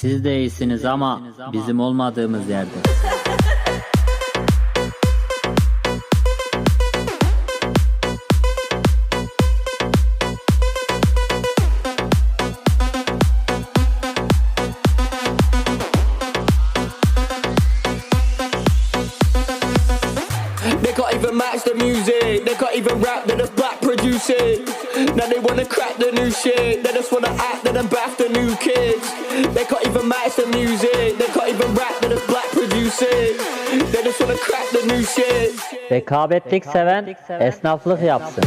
Siz de iyisiniz ama bizim olmadığımız yerde. They can't even match the music. They can't even rap that the black producing. Now they wanna crack the new shit. They just wanna act that I'm back the new kids. They can't even match the music. They can't even rap that the black producing. They just wanna crack the new shit. Rekabetlik seven esnaflık yapsın.